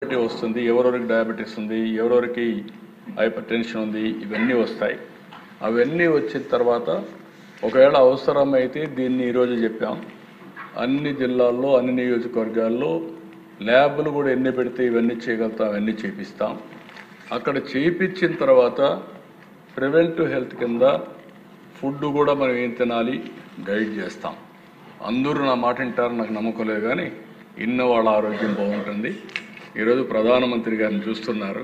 వస్తుంది, ఎవరెవరికి డయాబెటీస్ ఉంది, ఎవరెవరికి హైపర్ టెన్షన్ ఉంది, ఇవన్నీ వస్తాయి. అవన్నీ వచ్చిన తర్వాత ఒకవేళ అవసరమైతే దీన్ని ఈరోజు చెప్పాం, అన్ని జిల్లాల్లో అన్ని నియోజకవర్గాల్లో ల్యాబ్లు కూడా ఎన్ని పెడితే ఇవన్నీ చేయగలుగుతాం, అవన్నీ చేపిస్తాం. అక్కడ చేయించిన తర్వాత ప్రివెంటివ్ హెల్త్ కింద ఫుడ్ కూడా మనం ఏం తినాలి గైడ్ చేస్తాం. అందరూ నా మాట వింటారు నాకు నమ్మకం లేదు, కానీ ఇన్న వాళ్ళ ఆరోగ్యం బాగుంటుంది. ఈరోజు ప్రధానమంత్రి గారిని చూస్తున్నారు.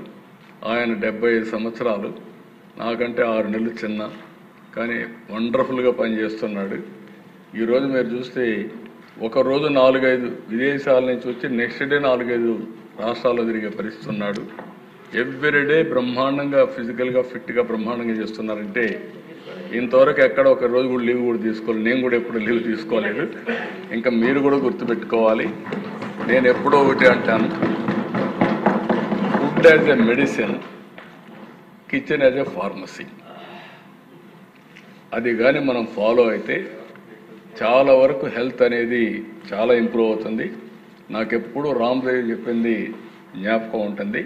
ఆయన 75 సంవత్సరాలు, నాకంటే 6 నెలలు చిన్న, కానీ వండర్ఫుల్గా పనిచేస్తున్నాడు. ఈరోజు మీరు చూస్తే ఒకరోజు 4-5 విదేశాల నుంచి వచ్చి నెక్స్ట్ డే 4-5 రాష్ట్రాల్లో తిరిగే పరిస్థితి ఉన్నాడు. ఎవ్రీడే బ్రహ్మాండంగా ఫిజికల్గా ఫిట్గా బ్రహ్మాండంగా చేస్తున్నారంటే ఇంతవరకు ఎక్కడ ఒక రోజు కూడా లీవ్ కూడా తీసుకోలేదు. నేను కూడా ఎప్పుడు లీవ్ తీసుకోలేదు. ఇంకా మీరు కూడా గుర్తుపెట్టుకోవాలి, నేను ఎప్పుడో ఒకటి అంటాను, food as a medicine, kitchen as a pharmacy. అది కానీ మనం ఫాలో అయితే చాలా వరకు హెల్త్ అనేది చాలా ఇంప్రూవ్ అవుతుంది. నాకెప్పుడు రామ్దేవ్ చెప్పింది జ్ఞాపకం ఉంటుంది.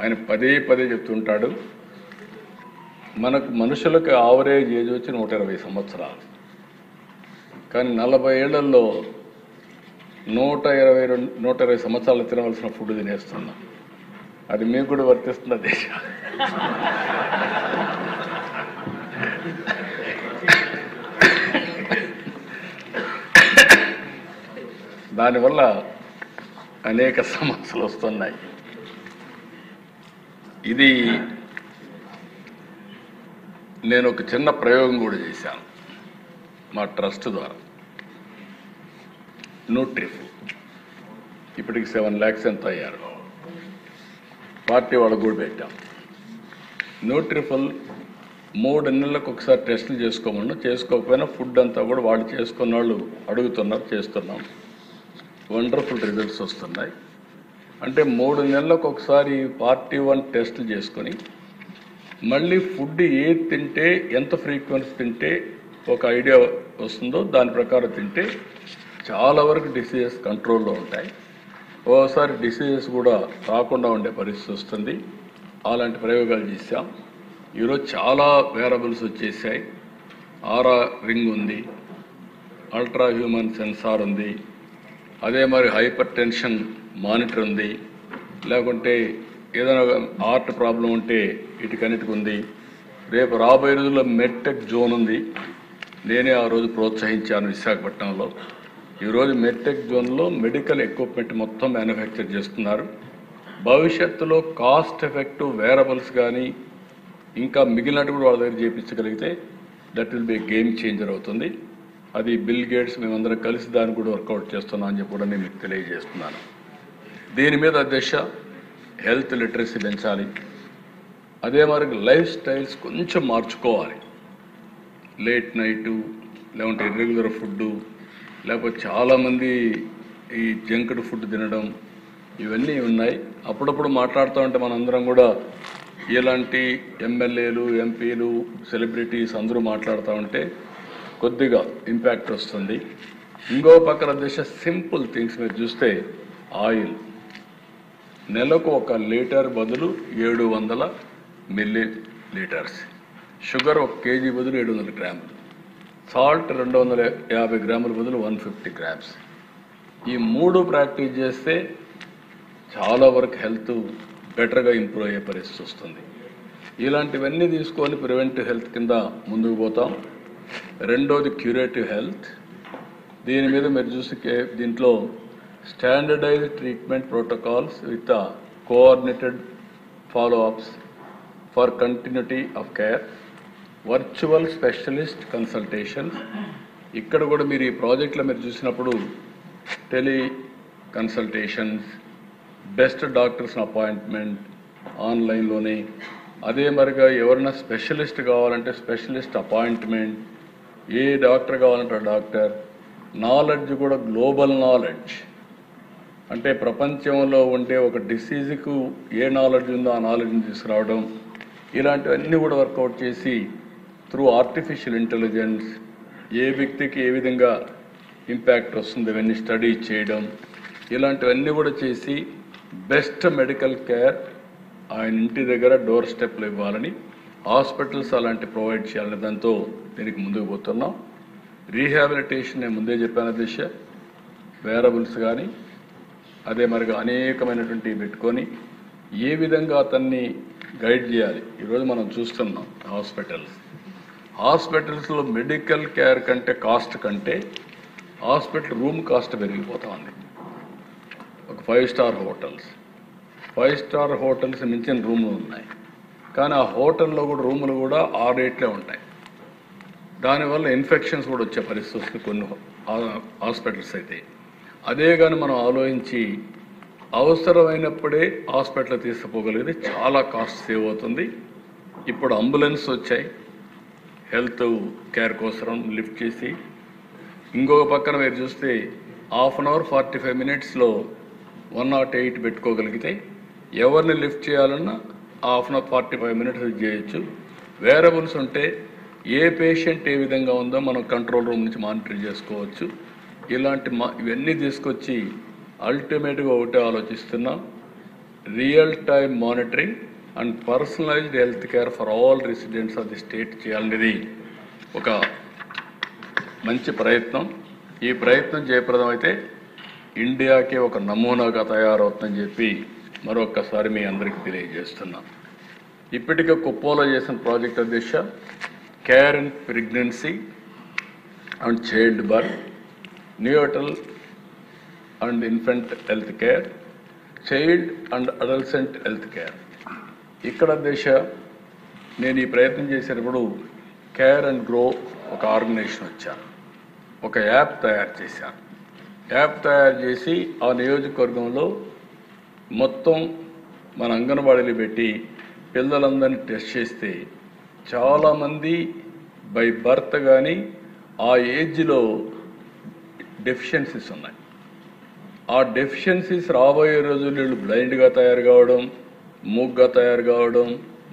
ఆయన పదే చెప్తుంటాడు, మనకు మనుషులకు ఆవరేజ్ ఏజ్ వచ్చి 120 సంవత్సరాలు, కానీ 40 ఏళ్లలో 120 సంవత్సరాలు తినవలసిన ఫుడ్ తినేస్తున్నాం. అది మీకు కూడా వర్తిస్తున్న దేశం. దానివల్ల అనేక సమస్యలు వస్తున్నాయి. ఇది నేను ఒక చిన్న ప్రయోగం కూడా చేశాను మా ట్రస్ట్ ద్వారా. న్యూట్రిఫుల్ ఇప్పటికి 7 lakhs ఎంత అయ్యారు. పార్టీ వాళ్ళకు కూడా పెట్టాం. న్యూట్రిఫుల్ 3 నెలలకు ఒకసారి టెస్టులు చేసుకోమన్నా, చేసుకోకపోయినా ఫుడ్ అంతా కూడా వాళ్ళు చేసుకున్న వాళ్ళు అడుగుతున్నారు, చేస్తున్నాం. వండర్ఫుల్ రిజల్ట్స్ వస్తున్నాయి. అంటే 3 నెలలకు ఒకసారి పార్టీ 1 టెస్టులు చేసుకొని మళ్ళీ ఫుడ్ ఏది తింటే ఎంత ఫ్రీక్వెన్సీ తింటే ఒక ఐడియా వస్తుందో దాని ప్రకారం తింటే చాలా వరకు డిసీజెస్ కంట్రోల్లో ఉంటాయి. ఓసారి డిసీజెస్ కూడా రాకుండా ఉండే పరిస్థితి వస్తుంది. అలాంటి ప్రయోగాలు చేశాం. ఈరోజు చాలా వేరబుల్స్ వచ్చేసాయి. ఆరా రింగ్ ఉంది, అల్ట్రా హ్యూమన్ సెన్సార్ ఉంది, అదే మరి హైపర్ టెన్షన్ మానిటర్ ఉంది, లేకుంటే ఏదైనా హార్ట్ ప్రాబ్లం ఉంటే ఇటుకన్నిటికి ఉంది. రేపు రాబోయే రోజుల్లో మెడ్టెక్ జోన్ ఉంది. నేనే ఆ రోజు ప్రోత్సహించాను విశాఖపట్నంలో. ఈరోజు మెడ్టెక్ జోన్లో మెడికల్ ఎక్విప్మెంట్ మొత్తం మ్యానుఫ్యాక్చర్ చేస్తున్నారు. భవిష్యత్తులో కాస్ట్ ఎఫెక్టివ్ వేరబుల్స్ కానీ ఇంకా మిగిలినట్టు కూడా వాళ్ళ దగ్గర చేయించగలిగితే that will be game changer అవుతుంది. అది బిల్ గేట్స్ మేమందరం కలిసి దాన్ని కూడా వర్కౌట్ చేస్తున్నాం అని చెప్పి కూడా నేను మీకు తెలియజేస్తున్నాను. దీని మీద అధ్యక్ష హెల్త్ లిటరసీ పెంచాలి. అదే మరి లైఫ్ స్టైల్స్ కొంచెం మార్చుకోవాలి. లేట్ నైటు, లేకుంటే ఇర్రెగ్యులర్ ఫుడ్డు, లేకపోతే చాలామంది ఈ జంక్డ్ ఫుడ్ తినడం, ఇవన్నీ ఉన్నాయి. అప్పుడప్పుడు మాట్లాడుతూ ఉంటే మనందరం కూడా ఇలాంటి ఎమ్మెల్యేలు, ఎంపీలు, సెలబ్రిటీస్ అందరూ మాట్లాడుతూ ఉంటే కొద్దిగా ఇంపాక్ట్ వస్తుంది. ఇంకో పక్కన దేశ సింపుల్ థింగ్స్ మీరు చూస్తే ఆయిల్ నెలకు 1 లీటర్ బదులు 700 మిల్లీలీటర్స్, షుగర్ 1 కేజీ బదులు 700 గ్రాములు, సాల్ట్ 250 గ్రాముల బదులు 150 గ్రామ్స్. ఈ 3 ప్రాక్టీస్ చేస్తే చాలా వరకు హెల్త్ బెటర్గా ఇంప్రూవ్ అయ్యే పరిస్థితి వస్తుంది. ఇలాంటివన్నీ తీసుకొని ప్రివెంటివ్ హెల్త్ కింద ముందుకు పోతాం. రెండోది క్యూరేటివ్ హెల్త్. దీని మీద మీరు చూసి దీంట్లో standardized treatment protocols with coordinated follow ups for continuity of care, virtual specialist consultations. ఇక్కడ కూడా మీరు ఈ ప్రాజెక్ట్లో మీరు చూసినప్పుడు teleconsultations, best doctors appointment ఆన్లైన్లోనే, అదే మరిగా ఎవరైనా స్పెషలిస్ట్ కావాలంటే స్పెషలిస్ట్ అపాయింట్మెంట్, ఏ డాక్టర్ కావాలంటే డాక్టర్, నాలెడ్జ్ కూడా గ్లోబల్ నాలెడ్జ్, అంటే ప్రపంచంలో ఉండే ఒక డిసీజ్కు ఏ నాలెడ్జ్ ఉందో ఆ నాలెడ్జ్ని తీసుకురావడం, ఇలాంటివన్నీ కూడా వర్కౌట్ చేసి త్రూ ఆర్టిఫిషియల్ ఇంటెలిజెన్స్ ఏ వ్యక్తికి ఏ విధంగా ఇంపాక్ట్ వస్తుంది ఇవన్నీ స్టడీ చేయడం, ఇలాంటివన్నీ కూడా చేసి బెస్ట్ మెడికల్ కేర్ ఆయన ఇంటి దగ్గర డోర్ స్టెప్లు ఇవ్వాలని, హాస్పిటల్స్ అలాంటి ప్రొవైడ్ చేయాలని దాంతో దీనికి ముందుకు పోతున్నాం. రీహాబిలిటేషన్ నేను ముందే చెప్పాను దిశ, వేరబుల్స్ కానీ అదే మరిగా అనేకమైనటువంటి పెట్టుకొని ఏ విధంగా అతన్ని గైడ్ చేయాలి. ఈరోజు మనం చూస్తున్నాం హాస్పిటల్స్లో మెడికల్ కేర్ కంటే కాస్ట్ కంటే హాస్పిటల్ రూమ్ కాస్ట్ పెరిగిపోతా ఉంది. ఒక 5 స్టార్ హోటల్స్ మించిన రూములు ఉన్నాయి, కానీ ఆ హోటల్లో కూడా రూములు కూడా ఆ రేట్లే ఉంటాయి. దానివల్ల ఇన్ఫెక్షన్స్ కూడా వచ్చే పరిస్థితులు కొన్ని హాస్పిటల్స్ అయితే. అదే కానీ మనం ఆలోచించి అవసరమైనప్పుడే హాస్పిటల్ తీసుకుపోగలిగితే చాలా కాస్ట్ సేవ్ అవుతుంది. ఇప్పుడు అంబులెన్స్ వచ్చాయి హెల్త్ కేర్ కోసం లిఫ్ట్ చేసి. ఇంకొక పక్కన మీరు చూస్తే 1/2 అవర్ 45 మినిట్స్లో 108 పెట్టుకోగలిగితే ఎవరిని లిఫ్ట్ చేయాలన్నా 1/2 అవర్ 45 మినిట్స్ చేయొచ్చు. వేరబుల్స్ ఉంటే ఏ పేషెంట్ ఏ విధంగా ఉందో మనం కంట్రోల్ రూమ్ నుంచి మానిటర్ చేసుకోవచ్చు. ఇవన్నీ తీసుకొచ్చి అల్టిమేట్గా ఒకటే ఆలోచిస్తున్నాం, real time monitoring and personalized health care for all residents of the state చేయాలనేది ఒక మంచి ప్రయత్నం. ఈ ప్రయత్నం జయప్రదం అయితే ఇండియాకే ఒక నమూనాగా తయారవుతుందని చెప్పి మరొక్కసారి మీ అందరికీ తెలియజేస్తున్నాం. ఇప్పటికే కుప్పంలో చేసిన ప్రాజెక్ట్ అధ్యక్ష care in pregnancy and child birth, న్యూటల్ and infant health care, child and adolescent health care. ఇక్కడ దేశ నేను ఈ ప్రయత్నం చేసేటప్పుడు కేర్ అండ్ గ్రో ఒక ఆర్గనైజేషన్ వచ్చాను, ఒక యాప్ తయారు చేశాను. యాప్ తయారు చేసి ఆ నియోజకవర్గంలో మొత్తం మన అంగన్వాడీలు పెట్టి పిల్లలందరినీ టెస్ట్ చేస్తే చాలామంది బై బర్త్ కానీ ఆ ఏజ్లో డెఫిషియన్సీస్ ఉన్నాయి. ఆ డెఫిషియన్సీస్ రాబోయే రోజుల్లో వీళ్ళు బ్లైండ్గా తయారు కావడం, మూగ్గా తయారు కావడం,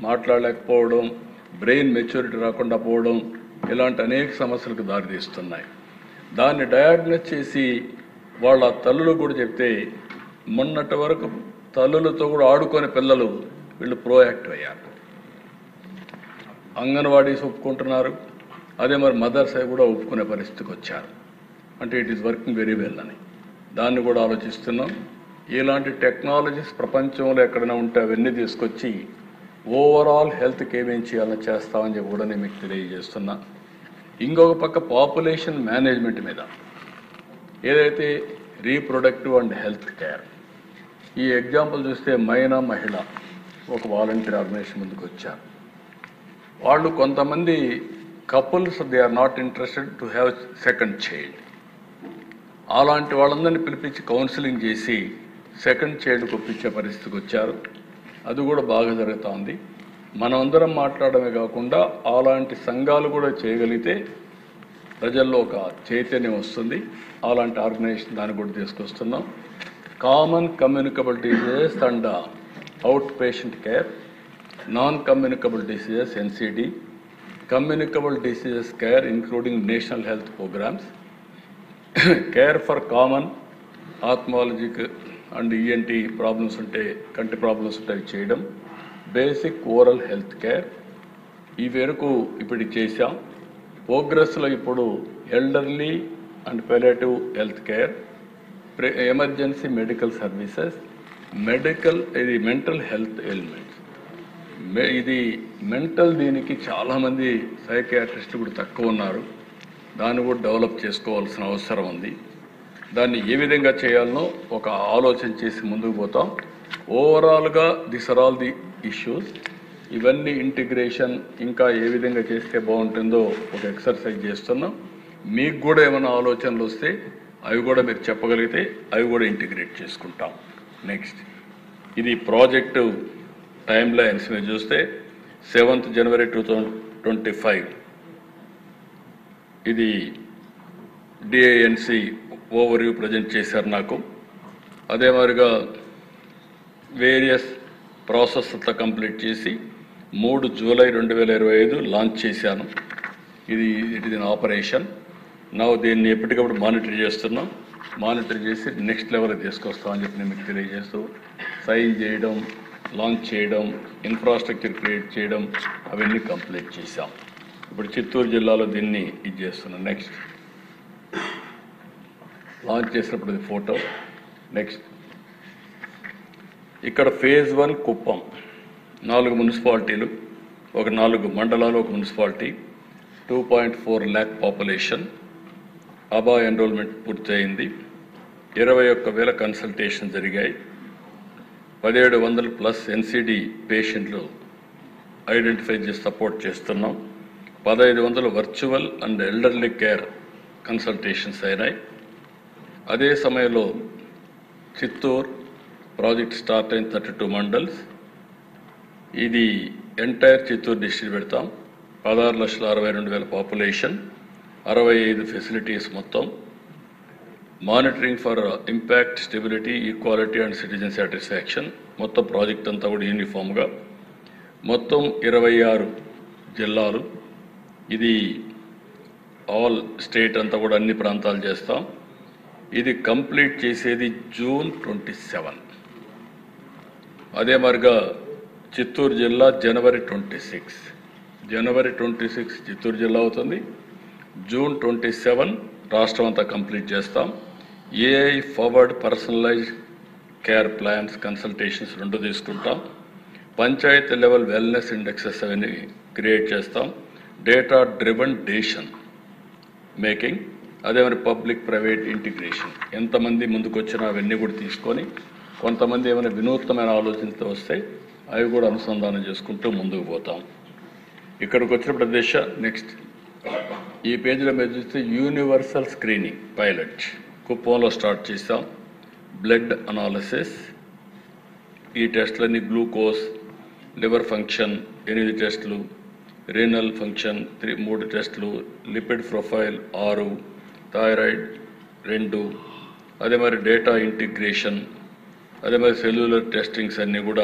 మాట్లాడలేకపోవడం, బ్రెయిన్ మెచ్యూరిటీ రాకుండా పోవడం, ఇలాంటి అనేక సమస్యలకు దారితీస్తున్నాయి. దాన్ని డయాగ్నోస్ చేసి వాళ్ళ తల్లులు కూడా చెప్తే మొన్నటి వరకు తల్లులతో కూడా ఆడుకునే పిల్లలు వీళ్ళు ప్రోయాక్టివ్ అయ్యారు. అంగన్వాడీస్ ఒప్పుకుంటున్నారు, అదే మరి మదర్స్ కూడా ఒప్పుకునే పరిస్థితికి వచ్చారు. అంటే it is working very well అని దాన్ని కూడా ఆలోచిస్తున్నాం. ఇలాంటి టెక్నాలజీస్ ప్రపంచంలో ఎక్కడైనా ఉంటే అవన్నీ తీసుకొచ్చి ఓవరాల్ హెల్త్కి ఏమేం చేయాలని చేస్తామని చెప్పి కూడా నేను మీకు తెలియజేస్తున్నా. ఇంకొక పక్క పాపులేషన్ మేనేజ్మెంట్ మీద ఏదైతే రీప్రొడక్టివ్ అండ్ హెల్త్ కేర్, ఈ ఎగ్జాంపుల్ చూస్తే మహిళ ఒక వాలంటీర్ ఆర్గనైజేషన్ ముందుకు వచ్చారు. వాళ్ళు కొంతమంది couples they are not interested to have second child. అలాంటి వాళ్ళందరినీ పిలిపించి కౌన్సిలింగ్ చేసి సెకండ్ చైల్డ్కి ఒప్పించే పరిస్థితికి వచ్చారు. అది కూడా బాగా జరుగుతూ ఉంది. మనమందరం మాట్లాడమే కాకుండా అలాంటి సంఘాలు కూడా చేయగలిగితే ప్రజల్లో ఒక చైతన్యం వస్తుంది. అలాంటి ఆర్గనైజేషన్ దాన్ని కూడా తీసుకొస్తున్నాం. Common communicable diseases and out patient care, non communicable diseases NCD, communicable diseases care including national health programmes, care for common ophthalmologic and ENT problems ఉంటే, కంటి ప్రాబ్లమ్స్ ఉంటే అవి చేయడం, బేసిక్ ఓరల్ హెల్త్ కేర్ ఈ వరకు ఇప్పుడు చేశాం. ప్రోగ్రెస్లో ఇప్పుడు elderly and palliative health care, emergency medical services, ఇది మెంటల్ హెల్త్ ఎలిమెంట్స్. ఇది మెంటల్ దీనికి చాలామంది సైకియాట్రిస్టులు కూడా తక్కువ ఉన్నారు. దాన్ని కూడా డెవలప్ చేసుకోవాల్సిన అవసరం ఉంది. దాన్ని ఏ విధంగా చేయాలనో ఒక ఆలోచన చేసి ముందుకు పోతాం. ఓవరాల్గా this are all the issues. ఇవన్నీ ఇంటిగ్రేషన్ ఇంకా ఏ విధంగా చేస్తే బాగుంటుందో ఒక ఎక్సర్సైజ్ చేస్తున్నాం. మీకు కూడా ఏమైనా ఆలోచనలు వస్తే అవి కూడా మీరు చెప్పగలిగితే అవి కూడా ఇంటిగ్రేట్ చేసుకుంటాం. నెక్స్ట్ ఇది ప్రాజెక్టు టైమ్ లైన్స్ మీరు చూస్తే 7th January 2025 ఇది DINC ఓవర్వ్యూ ప్రజెంట్ చేశారు నాకు. అదే మాదిరిగా వేరియస్ ప్రాసెస్తో కంప్లీట్ చేసి 3 July 2025 లాంచ్ చేశాను. ఇది ఆపరేషన్. నా దీన్ని ఎప్పటికప్పుడు మానిటర్ చేస్తున్నాం. మానిటర్ చేసి నెక్స్ట్ లెవెల్కి తీసుకొస్తామని చెప్పి నేను మీకు తెలియజేస్తూ సైన్ చేయడం, లాంచ్ చేయడం, ఇన్ఫ్రాస్ట్రక్చర్ క్రియేట్ చేయడం అవన్నీ కంప్లీట్ చేశాం. ఇప్పుడు చిత్తూరు జిల్లాలో దీన్ని ఇది చేస్తున్నాం. నెక్స్ట్ లాంచ్ చేసినప్పుడు ఇది ఫోటో. నెక్స్ట్ ఇక్కడ ఫేజ్ 1 కుప్పం, 4 మున్సిపాలిటీలు, ఒక 4 మండలాలు, ఒక మున్సిపాలిటీ, 2.4 lakh పాపులేషన్. అబా ఎన్రోల్మెంట్ పూర్తయింది. 21,000 కన్సల్టేషన్ జరిగాయి. 1700+ ఎన్సిడి పేషెంట్లు ఐడెంటిఫై చేసి సపోర్ట్ చేస్తున్నాం. 1500 virtual and elderly care consultations అయినాయి. అదే సమయంలో చిత్తూరు ప్రాజెక్ట్ స్టార్ట్ అయిన 32 మండల్స్. ఇది ఎంటైర్ చిత్తూరు డిస్ట్రిక్ట్ పెడతాం. 16,62,000 పాపులేషన్, 65 ఫెసిలిటీస్ మొత్తం. Monitoring for impact, stability, equality and citizen satisfaction. మొత్తం ప్రాజెక్ట్ అంతా కూడా యూనిఫామ్గా. మొత్తం 26 జిల్లాలు. ఇది ఆల్ స్టేట్ అంతా కూడా అన్ని ప్రాంతాలు చేస్తాం. ఇది కంప్లీట్ చేసేది June 27. అదే మరిగా చిత్తూరు జిల్లా January 26. January 26 చిత్తూరు జిల్లా అవుతుంది. June 27 రాష్ట్రం అంతా కంప్లీట్ చేస్తాం. AI forward personalized care plans consultations 2 తీసుకుంటాం. పంచాయతీ లెవెల్ వెల్నెస్ ఇండెక్సెస్ అవన్నీ క్రియేట్ చేస్తాం. డేటా డ్రివన్ డెసిషన్ మేకింగ్, అదే మరి పబ్లిక్ ప్రైవేట్ ఇంటిగ్రేషన్. ఎంతమంది ముందుకు వచ్చినా అవన్నీ కూడా తీసుకొని, కొంతమంది ఏమైనా వినూత్నమైన ఆలోచనలతో వస్తే అవి కూడా అనుసంధానం చేసుకుంటూ ముందుకు పోతాం. ఇక్కడికి వచ్చినప్పుడు దేశ నెక్స్ట్ ఈ పేజీలో మీరు చూస్తే యూనివర్సల్ స్క్రీనింగ్ పైలట్ కుప్పంలో స్టార్ట్ చేస్తాం. బ్లడ్ అనాలిసిస్, ఈ టెస్టులన్నీ గ్లూకోజ్, లివర్ ఫంక్షన్ 8 టెస్టులు, రీనల్ ఫంక్షన్ 3 టెస్టులు, లిపిడ్ ప్రొఫైల్ 6, థైరాయిడ్ 2, అదే మరి డేటా ఇంటిగ్రేషన్, అదే మరి సెల్యులర్ టెస్టింగ్స్ అన్నీ కూడా